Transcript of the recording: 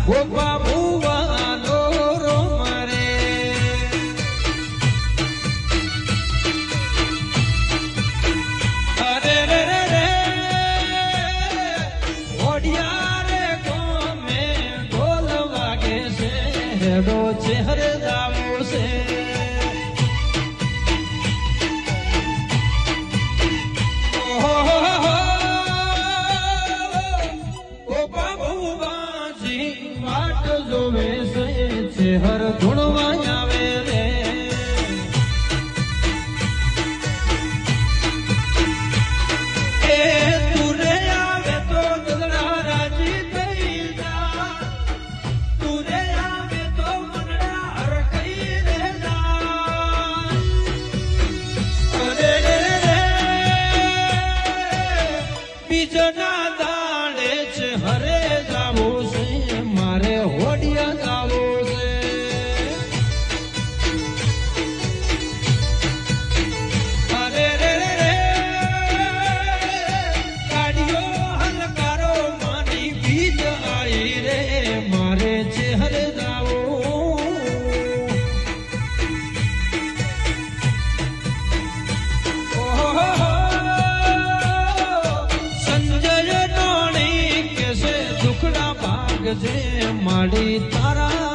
ગોપા ભુવાનો રોમ રે અરે રે રે રે ઓડિયા રે ગોમે ઢોલ વાગે છે હેડો ચહેર જાવો છે હર ધૂણવા આવે રે એ તું રે આવે તો દલડા રાજી થઈ જા તું રે આવે તો મનડા હરખઈ રે જા અરે રે રે બીજના દાડે છે હરે જાવું છે મારે હોડિયા જાવું જે માડી તારા